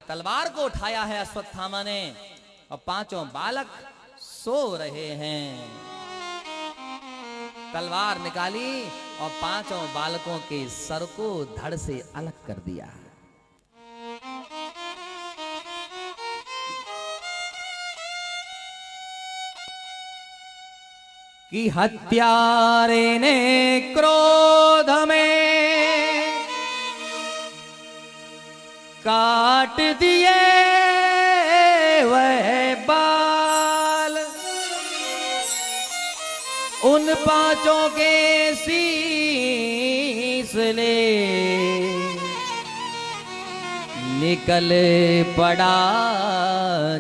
तलवार को उठाया है अश्वत्थामा ने और पांचों बालक सो रहे हैं। तलवार निकाली और पांचों बालकों के सर को धड़ से अलग कर दिया। कि हत्यारे ने क्रोध में काट दिए वह बाल, उन पांचों के शीश ले निकल पड़ा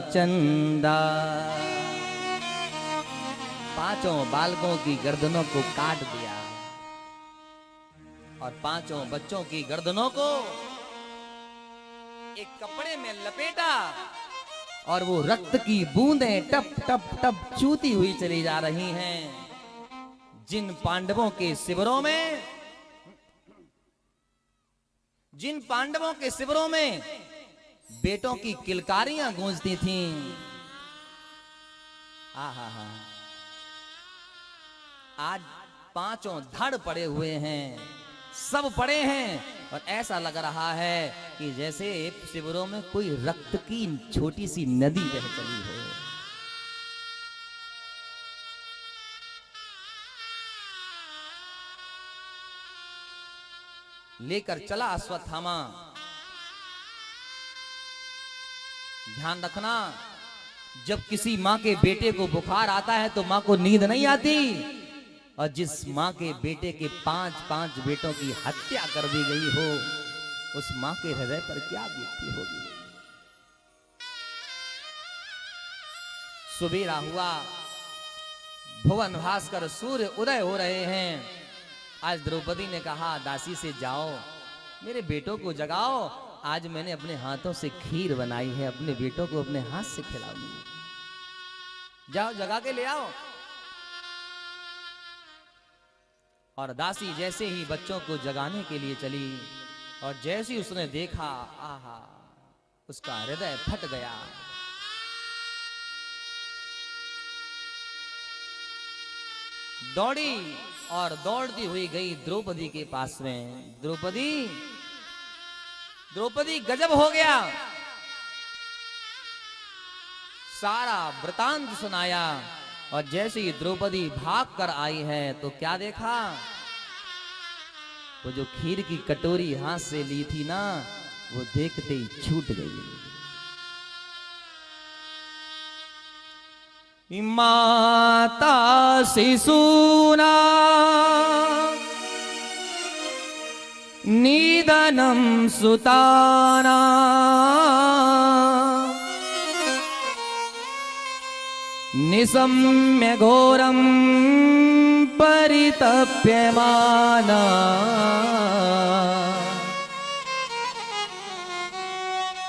चंदा। पांचों बालकों की गर्दनों को काट दिया और पांचों बच्चों की गर्दनों को एक कपड़े में लपेटा और वो रक्त की बूंदें टप टप टप चूती हुई चली जा रही हैं। जिन पांडवों के शिविरों में बेटों की किलकारियां गूंजती थीं। आहा हा, आज पांचों धड़ पड़े हुए हैं, सब पड़े हैं और ऐसा लग रहा है कि जैसे शिविरों में कोई रक्त की छोटी सी नदी बह चली हो। लेकर चला अश्वत्थामा। ध्यान रखना, जब किसी मां के बेटे को बुखार आता है तो मां को नींद नहीं आती, और जिस मां के बेटे के 5-5 बेटों की हत्या कर दी गई हो, उस मां के हृदय पर क्या बीतती होगी। सुबेरा हुआ, भुवन भास्कर सूर्य उदय हो रहे हैं। आज द्रौपदी ने कहा दासी से, जाओ मेरे बेटों को जगाओ, आज मैंने अपने हाथों से खीर बनाई है, अपने बेटों को अपने हाथ से खिलाऊंगी, जाओ जगा के ले आओ। और दासी जैसे ही बच्चों को जगाने के लिए चली और जैसे ही उसने देखा, आहा, उसका हृदय फट गया। दौड़ी और दौड़ती हुई गई द्रौपदी के पास में। द्रौपदी गजब हो गया, सारा वृतांत सुनाया। और जैसे ही द्रौपदी भाग कर आई है तो क्या देखा, वो जो खीर की कटोरी हाथ से ली थी ना, वो देखते ही छूट गई। माता शिशूना निधनम सुताना निशम्य घोरम परितप्यमाना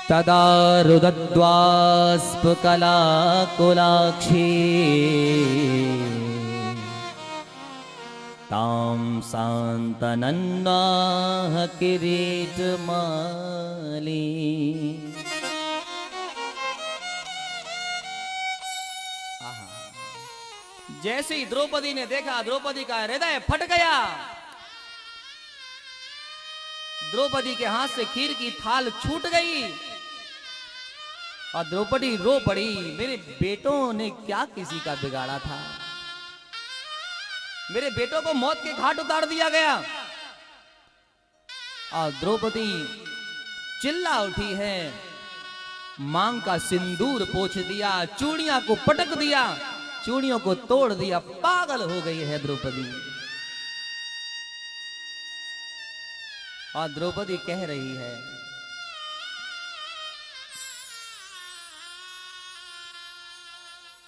तदा रुदद्वास्पकलाकुलाक्षी तां शान्तनन्नाः किरीटमाली। जैसे ही द्रौपदी ने देखा, द्रौपदी का हृदय फट गया। द्रौपदी के हाथ से खीर की थाल छूट गई और द्रौपदी रो पड़ी, मेरे बेटों ने क्या किसी का बिगाड़ा था, मेरे बेटों को मौत के घाट उतार दिया गया। और द्रौपदी चिल्ला उठी है, मांग का सिंदूर पोंछ दिया, चूड़ियां को पटक दिया, चूड़ियों को तोड़ दिया, पागल हो गई है द्रौपदी। और द्रौपदी कह रही है,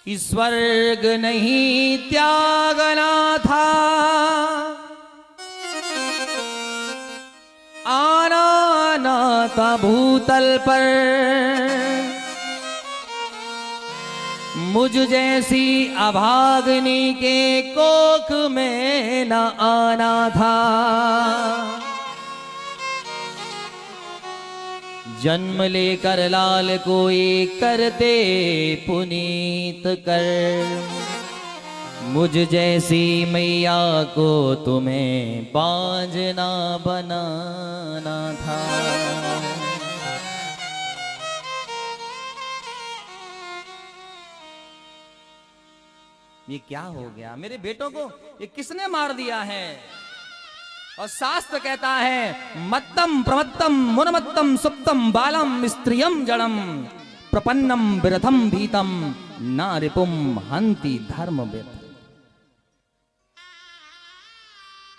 कि स्वर्ग नहीं त्यागना था, आना ना था भूतल पर, मुझ जैसी अभागनी के कोख में न आना था। जन्म लेकर लाल को एक करते पुनीत कर, मुझ जैसी मैया को तुम्हें बाजना बनाना था। ये क्या हो गया? मेरे बेटों को ये किसने मार दिया है? और शास्त्र कहता है मत्तम प्रमत्तम मुनमत्तम सुप्तम बालम स्त्रियम जड़म प्रपन्नम विरथम भीतम ना रिपुम हंति धर्म वेद।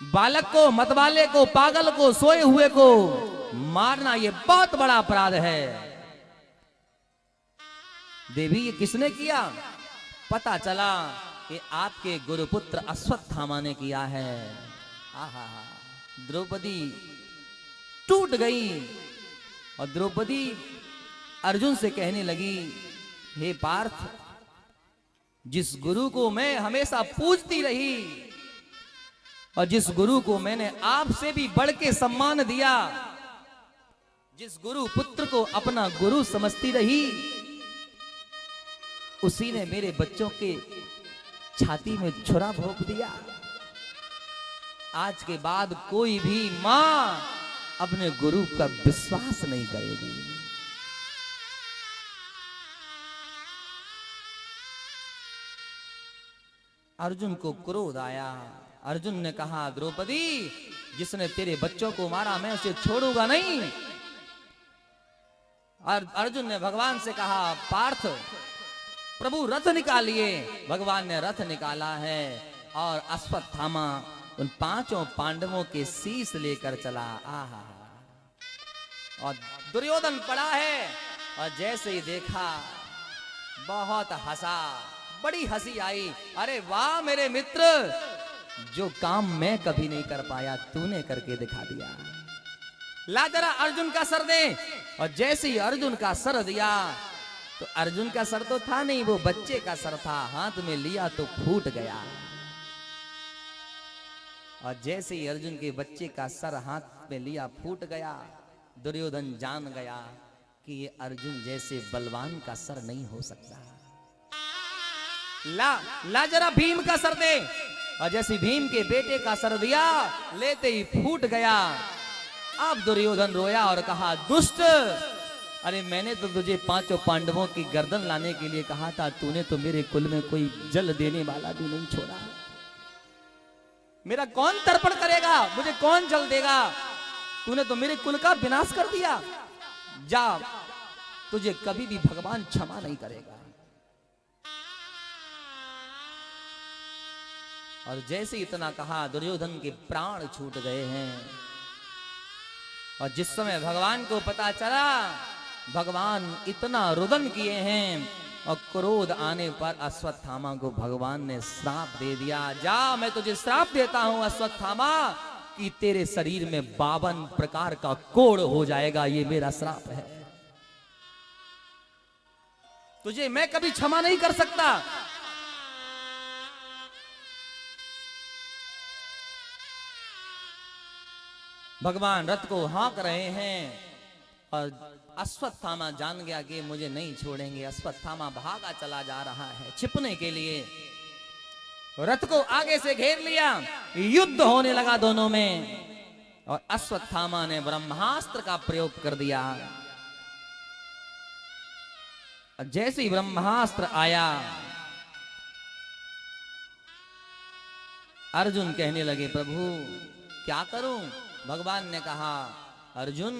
बालक को, मतवाले को, पागल को, सोए हुए को मारना ये बहुत बड़ा अपराध है। देवी ये किसने किया? पता चला कि आपके गुरुपुत्र अश्वत्थामा ने किया है। आहा, द्रौपदी टूट गई और द्रौपदी अर्जुन से कहने लगी, हे पार्थ, जिस गुरु को मैं हमेशा पूजती रही और जिस गुरु को मैंने आपसे भी बढ़ के सम्मान दिया, जिस गुरु पुत्र को अपना गुरु समझती रही, उसी ने मेरे बच्चों के छाती में छुरा भोंक दिया। आज के बाद कोई भी मां अपने गुरु का विश्वास नहीं करेगी। अर्जुन को क्रोध आया। अर्जुन ने कहा, द्रौपदी, जिसने तेरे बच्चों को मारा मैं उसे छोड़ूंगा नहीं। और अर्जुन ने भगवान से कहा, पार्थ, प्रभु रथ निकालिए। भगवान ने रथ निकाला है और अश्वत्थामा उन पांचों पांडवों के शीश लेकर चला। आहा, और दुर्योधन पड़ा है और जैसे ही देखा बहुत हंसा, बड़ी हंसी आई। अरे वाह मेरे मित्र, जो काम मैं कभी नहीं कर पाया तूने करके दिखा दिया। ला जरा अर्जुन का सर दे। और जैसे ही अर्जुन का सर दिया तो अर्जुन का सर तो था नहीं, वो बच्चे का सर था। हाथ में लिया तो फूट गया। और जैसे ही अर्जुन के बच्चे का सर हाथ में लिया फूट गया, दुर्योधन जान गया कि ये अर्जुन जैसे बलवान का सर नहीं हो सकता। ला जरा भीम का सर दे। और जैसे भीम के बेटे का सर दिया, लेते ही फूट गया। अब दुर्योधन रोया और कहा, दुष्ट, अरे मैंने तो तुझे पांचों पांडवों की गर्दन लाने के लिए कहा था, तूने तो मेरे कुल में कोई जल देने वाला भी नहीं छोड़ा। मेरा कौन तर्पण करेगा? मुझे कौन जल देगा? तूने तो मेरे कुल का विनाश कर दिया। जा, तुझे कभी भी भगवान क्षमा नहीं करेगा। और जैसे इतना कहा, दुर्योधन के प्राण छूट गए हैं। और जिस समय भगवान को पता चला, भगवान इतना रुदन किए हैं और क्रोध आने पर अश्वत्थामा को भगवान ने श्राप दे दिया। जा, मैं तुझे श्राप देता हूं अश्वत्थामा कि तेरे शरीर में 52 प्रकार का कोढ़ हो जाएगा। ये मेरा श्राप है, तुझे मैं कभी क्षमा नहीं कर सकता। भगवान रथ को हाँक रहे हैं और अश्वत्थामा जान गया कि मुझे नहीं छोड़ेंगे। अश्वत्थामा भागा चला जा रहा है छिपने के लिए। रथ को आगे से घेर लिया, युद्ध होने लगा दोनों में। और अश्वत्थामा ने ब्रह्मास्त्र का प्रयोग कर दिया। जैसे ही ब्रह्मास्त्र आया, अर्जुन कहने लगे, प्रभु क्या करूं? भगवान ने कहा, अर्जुन,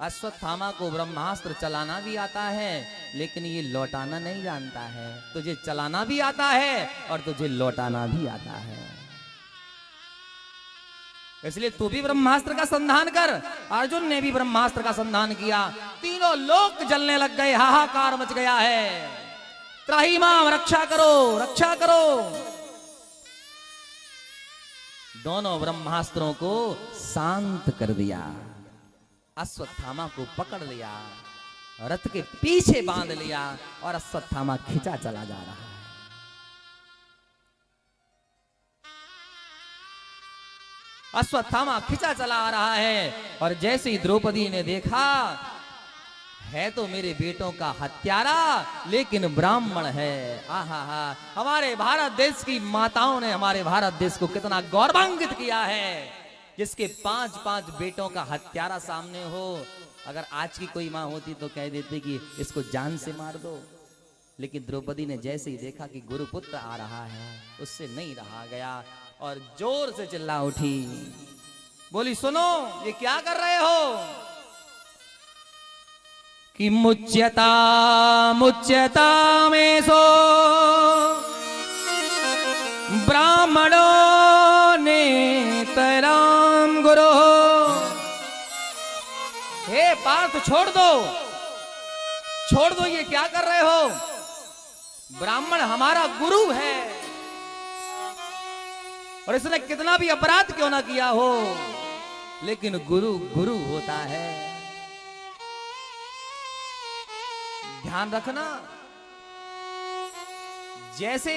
अश्वत्थामा को ब्रह्मास्त्र चलाना भी आता है, लेकिन ये लौटाना नहीं जानता है। तुझे चलाना भी आता है और तुझे लौटाना भी आता है, इसलिए तू भी ब्रह्मास्त्र का संधान कर। अर्जुन ने भी ब्रह्मास्त्र का संधान किया। तीनों लोक जलने लग गए, हाहाकार मच गया है। त्राही माम, रक्षा करो, रक्षा करो। दोनों ब्रह्मास्त्रों को शांत कर दिया। अश्वत्थामा को पकड़ लिया, रथ के पीछे बांध लिया और अश्वत्थामा खिंचा चला जा रहा है। अश्वत्थामा खिंचा चला आ रहा है। और जैसे ही द्रौपदी ने देखा है तो मेरे बेटों का हत्यारा लेकिन ब्राह्मण है। आहा हा, हमारे भारत देश की माताओं ने हमारे भारत देश को कितना गौरवान्वित किया है, जिसके 5-5 बेटों का हत्यारा सामने हो। अगर आज की कोई माँ होती तो कह देती कि इसको जान से मार दो, लेकिन द्रौपदी ने जैसे ही देखा कि गुरुपुत्र आ रहा है, उससे नहीं रहा गया और जोर से चिल्ला उठी, बोली सुनो ये क्या कर रहे हो कि मुच्यता मुच्यता में सो ब्राह्मणों ने तराम गुरु। हे पार्थ छोड़ दो, ये क्या कर रहे हो? ब्राह्मण हमारा गुरु है और इसने कितना भी अपराध क्यों ना किया हो, लेकिन गुरु गुरु होता है। ध्यान रखना, जैसे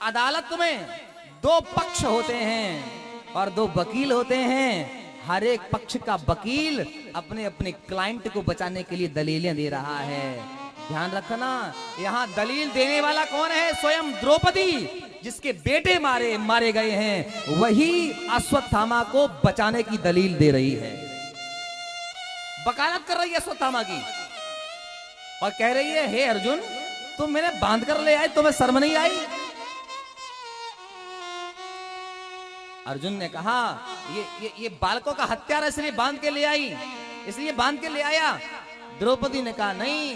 अदालत में 2 पक्ष होते हैं और 2 वकील होते हैं, हर एक पक्ष का वकील अपने अपने क्लाइंट को बचाने के लिए दलीलें दे रहा है। ध्यान रखना, यहाँ दलील देने वाला कौन है? स्वयं द्रौपदी, जिसके बेटे मारे गए हैं, वही अश्वत्थामा को बचाने की दलील दे रही है, वकालत कर रही है अश्वत्थामा की और कह रही है हे अर्जुन तुम मैंने बांध कर ले आए, तुम्हें शर्म नहीं आई? अर्जुन ने कहा ये बालकों का हत्यारा इसलिए बांध के ले आई, इसलिए बांध के ले आया। द्रौपदी ने कहा नहीं,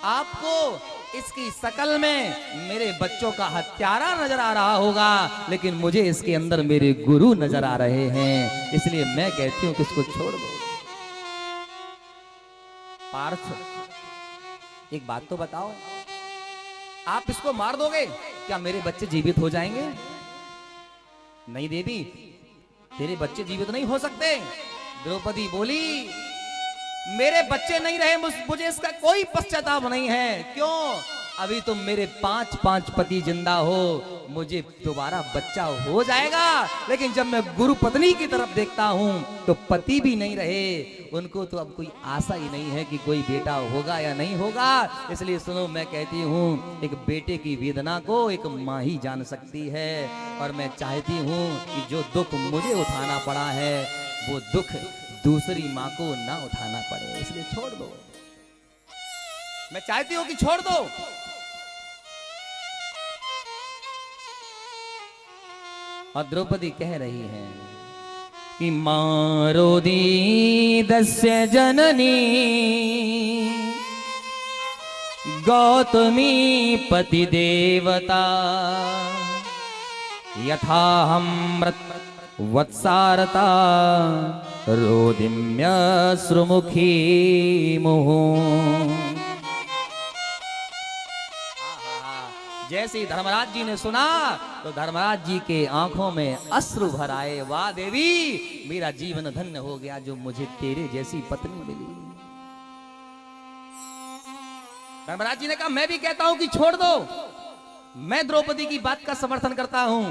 आपको इसकी शकल में मेरे बच्चों का हत्यारा नजर आ रहा होगा, लेकिन मुझे इसके अंदर मेरे गुरु नजर आ रहे हैं, इसलिए मैं कहती हूं कि इसको छोड़ दो। पार्थ एक बात तो बताओ, आप इसको मार दोगे क्या मेरे बच्चे जीवित हो जाएंगे? नहीं देवी, तेरे बच्चे जीवित नहीं हो सकते। द्रौपदी बोली मेरे बच्चे नहीं रहे, मुझे इसका कोई पश्चाताप नहीं है। क्यों? अभी तुम मेरे 5-5 पति जिंदा हो, मुझे दोबारा बच्चा हो जाएगा, लेकिन जब मैं गुरु पत्नी की तरफ देखता हूं तो पति भी नहीं रहे, उनको तो अब कोई आशा ही नहीं है कि कोई बेटा होगा या नहीं होगा। इसलिए सुनो, मैं कहती हूं एक बेटे की वेदना को एक माँ ही जान सकती है, और मैं चाहती हूं कि जो दुख मुझे उठाना पड़ा है वो दुख दूसरी माँ को ना उठाना पड़े, इसलिए छोड़ दो। मैं चाहती हूं कि छोड़ दो। और द्रौपदी कह रही है कि मारोदी दस्य जननी गौतमी पति देवता यथा हम वत्सारता रोदिम्य श्रुमुखी मुहु। जैसे धर्मराज जी ने सुना तो धर्मराज जी के आंखों में अश्रु भर आए। वाह देवी, मेरा जीवन धन्य हो गया जो मुझे तेरे जैसी पत्नी मिली। धर्मराज जी ने कहा मैं भी कहता हूं कि छोड़ दो, मैं द्रौपदी की बात का समर्थन करता हूं।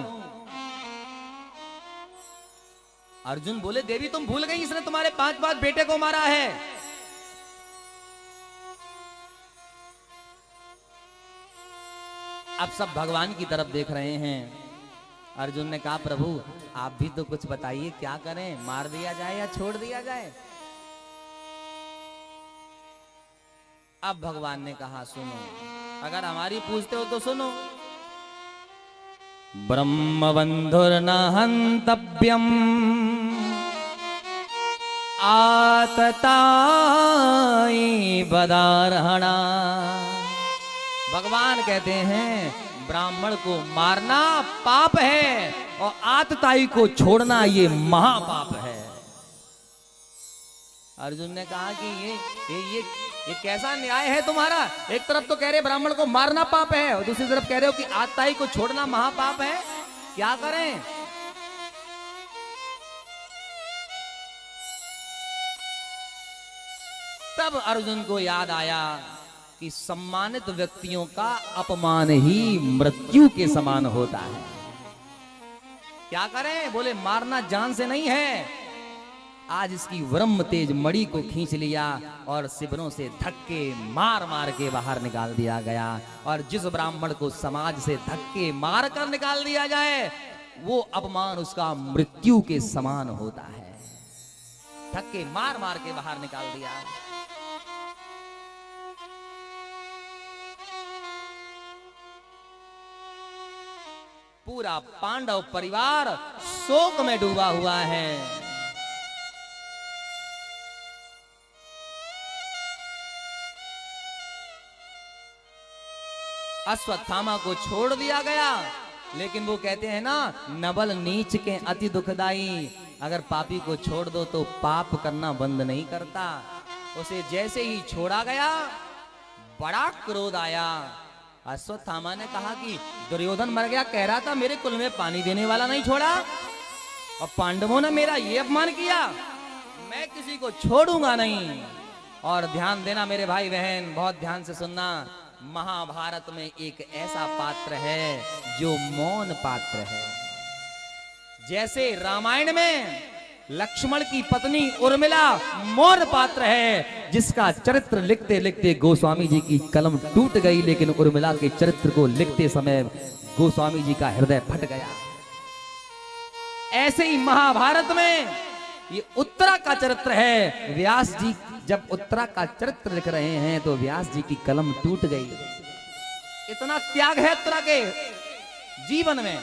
अर्जुन बोले देवी तुम भूल गई, इसने तुम्हारे 5 बेटे को मारा है। अब सब भगवान की तरफ देख रहे हैं। अर्जुन ने कहा प्रभु आप भी तो कुछ बताइए, क्या करें, मार दिया जाए या छोड़ दिया जाए? अब भगवान ने कहा सुनो, अगर हमारी पूछते हो तो सुनो। ब्रह्मबंधुर्न हन्तव्यम् आतताई बदारहणा। भगवान कहते हैं ब्राह्मण को मारना पाप है और आतताई को छोड़ना ये महापाप है। अर्जुन ने कहा कि ये कैसा न्याय है तुम्हारा? एक तरफ तो कह रहे ब्राह्मण को मारना पाप है और दूसरी तरफ कह रहे हो कि आतताई को छोड़ना महापाप है, क्या करें? तब अर्जुन को याद आया कि सम्मानित व्यक्तियों का अपमान ही मृत्यु के समान होता है। क्या करें? बोले मारना जान से नहीं है, आज इसकी ब्रह्म तेज मणि को खींच लिया और शिवरों से धक्के मार मार के बाहर निकाल दिया गया। और जिस ब्राह्मण को समाज से धक्के मार कर निकाल दिया जाए वो अपमान उसका मृत्यु के समान होता है। धक्के मार मार के बाहर निकाल दिया। पूरा पांडव परिवार शोक में डूबा हुआ है। अश्वत्थामा को छोड़ दिया गया, लेकिन वो कहते हैं ना, नबल नीच के अति दुखदाई। अगर पापी को छोड़ दो तो पाप करना बंद नहीं करता। उसे जैसे ही छोड़ा गया बड़ा क्रोध आया। अश्वत्थामा ने कहा कि दुर्योधन मर गया, कह रहा था मेरे कुल में पानी देने वाला नहीं छोड़ा, और पांडवों ने मेरा ये अपमान किया, मैं किसी को छोड़ूंगा नहीं। और ध्यान देना मेरे भाई बहन, बहुत ध्यान से सुनना, महाभारत में एक ऐसा पात्र है जो मौन पात्र है। जैसे रामायण में लक्ष्मण की पत्नी उर्मिला मौन पात्र है, जिसका चरित्र लिखते लिखते गोस्वामी जी की कलम टूट गई, लेकिन उर्मिला के चरित्र को लिखते समय गोस्वामी जी का हृदय फट गया। ऐसे ही महाभारत में ये उत्तरा का चरित्र है। व्यास जी जब उत्तरा का चरित्र लिख रहे हैं तो व्यास जी की कलम टूट गई। इतना त्याग है उत्तरा के जीवन में।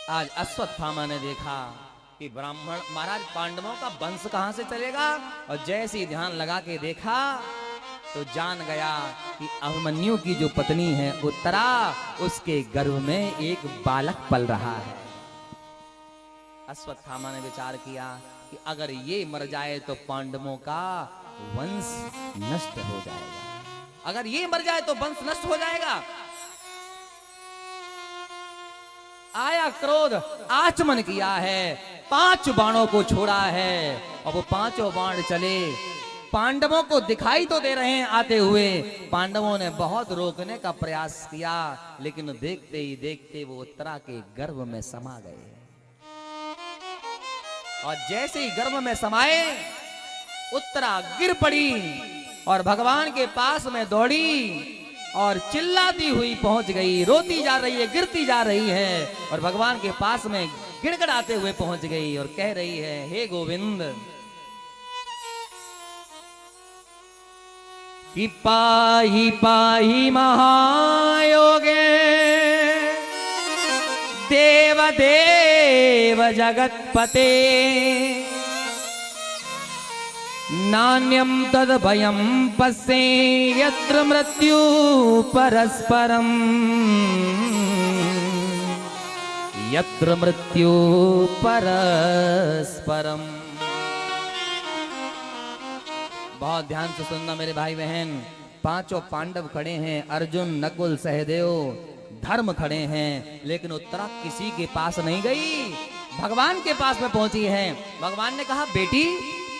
आज अश्वत्थामा ने देखा कि ब्राह्मण महाराज पांडवों का वंश कहां से चलेगा, और जैसे ही ध्यान लगा के देखा तो जान गया कि अभिमन्यु की जो पत्नी है उत्तरा, उसके गर्भ में एक बालक पल रहा है। अश्वत्थामा ने विचार किया कि अगर ये मर जाए तो पांडवों का वंश नष्ट हो जाएगा, अगर ये मर जाए तो वंश नष्ट हो जाएगा। आया क्रोध, आचमन किया है, 5 बाणों को छोड़ा है, और वो 5 बाण चले। पांडवों को दिखाई तो दे रहे हैं आते हुए, पांडवों ने बहुत रोकने का प्रयास किया, लेकिन देखते ही देखते वो उत्तरा के गर्भ में समा गए। और जैसे ही गर्भ में समाए उत्तरा गिर पड़ी और भगवान के पास में दौड़ी और चिल्लाती हुई पहुंच गई, रोती जा रही है, गिरती जा रही है, और भगवान के पास में गिड़गिड़ाते हुए पहुंच गई और कह रही है, हे गोविंद, कि पाहि पाहि महायोगे देव देव जगत्पते, नान्यं तद भयं पश्ये यत्र मृत्यु परस्परम, यत्र मृत्यु परस्परम। बहुत ध्यान से सुनना मेरे भाई बहन। 5 पांडव खड़े हैं, अर्जुन, नकुल, सहदेव, धर्म खड़े हैं, लेकिन उत्तरा किसी के पास नहीं गई, भगवान के पास में पहुंची है। भगवान ने कहा, बेटी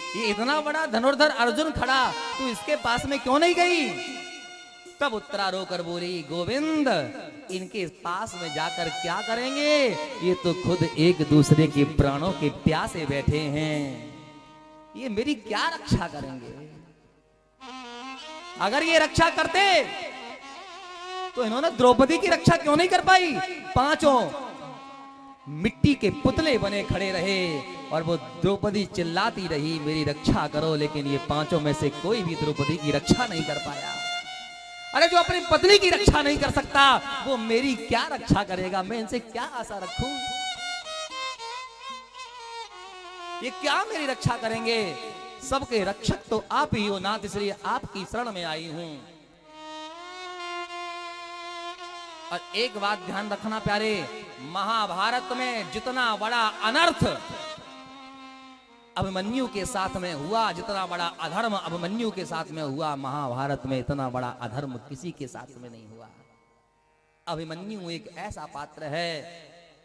ये इतना बड़ा धनुर्धर अर्जुन खड़ा, तू इसके पास में क्यों नहीं गई? तब उत्तरा रोकर बोली, गोविंद इनके पास में जाकर क्या करेंगे, ये तो खुद एक दूसरे के प्राणों के प्यासे बैठे हैं, ये मेरी क्या रक्षा करेंगे? अगर ये रक्षा करते तो इन्होंने द्रौपदी की रक्षा क्यों नहीं कर पाई? 5 मिट्टी के पुतले बने खड़े रहे और वो द्रौपदी चिल्लाती रही, मेरी रक्षा करो, लेकिन ये 5 में से कोई भी द्रौपदी की रक्षा नहीं कर पाया। अरे जो अपनी पत्नी की रक्षा नहीं कर सकता वो मेरी क्या रक्षा करेगा? मैं इनसे क्या आशा रखूं? ये क्या मेरी रक्षा करेंगे? सबके रक्षक तो आप ही हो नाथ, इसलिए आपकी शरण में आई हूं। और एक बात ध्यान रखना प्यारे, महाभारत में जितना बड़ा अनर्थ अभिमन्यु के साथ में हुआ, जितना बड़ा अधर्म अभिमन्यु के साथ में हुआ, महाभारत में इतना बड़ा अधर्म किसी के साथ में नहीं हुआ। अभिमन्यु एक ऐसा पात्र है,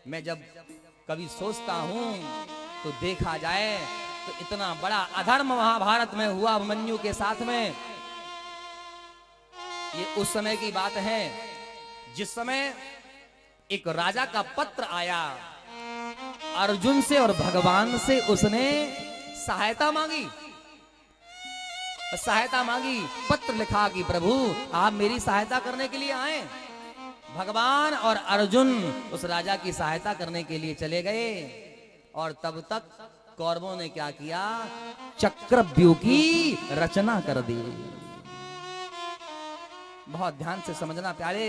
मैं जब कभी सोचता हूं तो देखा जाए तो इतना बड़ा अधर्म महाभारत में हुआ अभिमन्यु के साथ में। ये उस समय की बात है जिस समय एक राजा का पत्र आया अर्जुन से और भगवान से उसने सहायता मांगी। पत्र लिखा कि प्रभु आप मेरी सहायता करने के लिए आए। भगवान और अर्जुन उस राजा की सहायता करने के लिए चले गए और तब तक कौरवों ने क्या किया, चक्रव्यूह की रचना कर दी। बहुत ध्यान से समझना प्यारे,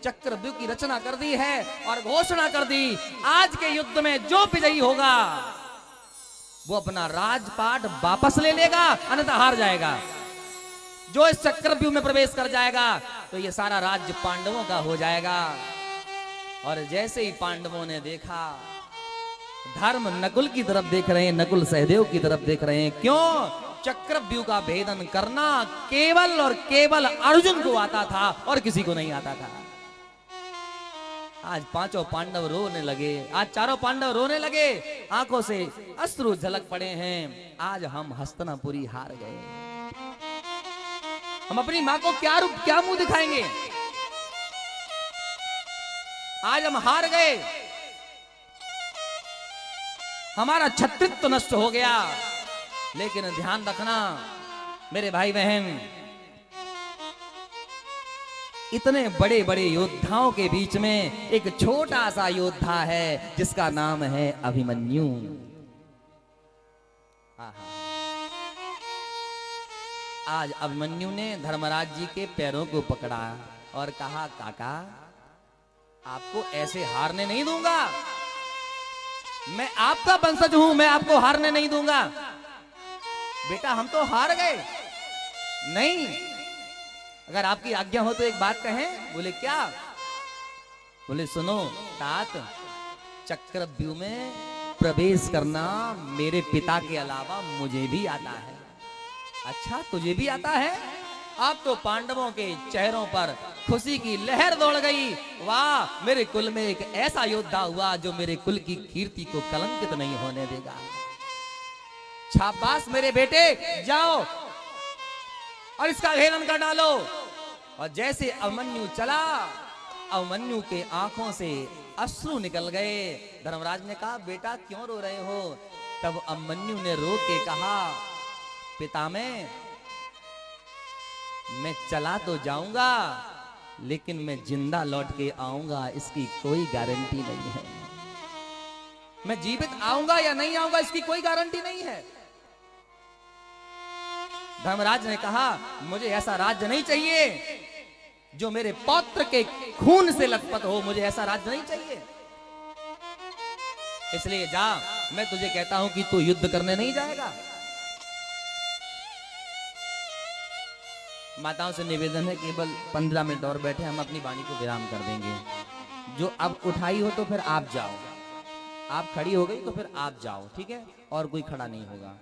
चक्रव्यूह की रचना कर दी है और घोषणा कर दी आज के युद्ध में जो विजयी होगा वो अपना राजपाट वापस ले लेगा, अन्यथा हार जाएगा। जो इस चक्रव्यूह में प्रवेश कर जाएगा तो ये सारा राज्य पांडवों का हो जाएगा। और जैसे ही पांडवों ने देखा, धर्म नकुल की तरफ देख रहे हैं, नकुल सहदेव की तरफ देख रहे हैं। क्यों? चक्रव्यूह का भेदन करना केवल और केवल अर्जुन को आता था और किसी को नहीं आता था। आज पांचों पांडव रोने लगे, आज चारों पांडव रोने लगे, आंखों से अश्रु झलक पड़े हैं। आज हम हस्तिनापुरी हार गए, हम अपनी मां को क्या मुंह दिखाएंगे? आज हम हार गए, हमारा छत्रित्व नष्ट हो गया। लेकिन ध्यान रखना मेरे भाई बहन, इतने बड़े बड़े योद्धाओं के बीच में एक छोटा सा योद्धा है जिसका नाम है अभिमन्यु। आज अभिमन्यु ने धर्मराज जी के पैरों को पकड़ा और कहा, काका आपको ऐसे हारने नहीं दूंगा, मैं आपका वंशज हूं, मैं आपको हारने नहीं दूंगा। बेटा हम तो हार गए। नहीं, अगर आपकी आज्ञा हो तो एक बात कहें। बोले क्या? बोले सुनो तात, चक्रव्यूह में प्रवेश करना मेरे पिता के अलावा मुझे भी आता है। अच्छा तुझे भी आता है? अब तो पांडवों के चेहरों पर खुशी की लहर दौड़ गई। वाह, मेरे कुल में एक ऐसा योद्धा हुआ जो मेरे कुल की कीर्ति को कलंकित नहीं होने देगा। शाबाश मेरे बेटे, जाओ और इसका भेदन कर डालो। और जैसे अभिमन्यु चला, अभिमन्यु के आंखों से अश्रु निकल गए। धर्मराज ने कहा, बेटा क्यों रो रहे हो? तब अभिमन्यु ने रो के कहा, पितामह मैं चला तो जाऊंगा लेकिन मैं जिंदा लौट के आऊंगा इसकी कोई गारंटी नहीं है। मैं जीवित आऊंगा या नहीं आऊंगा इसकी कोई गारंटी नहीं है। धर्मराज ने कहा, मुझे ऐसा राज्य नहीं चाहिए जो मेरे पौत्र के खून से लथपथ हो, मुझे ऐसा राज्य नहीं चाहिए। इसलिए जा, मैं तुझे कहता हूं कि तू युद्ध करने नहीं जाएगा। माताओं से निवेदन है, केवल 15 मिनट और बैठे, हम अपनी वाणी को विराम कर देंगे। जो अब उठाई हो तो फिर आप जाओ, आप खड़ी हो गई तो फिर आप जाओ, ठीक है? और कोई खड़ा नहीं होगा।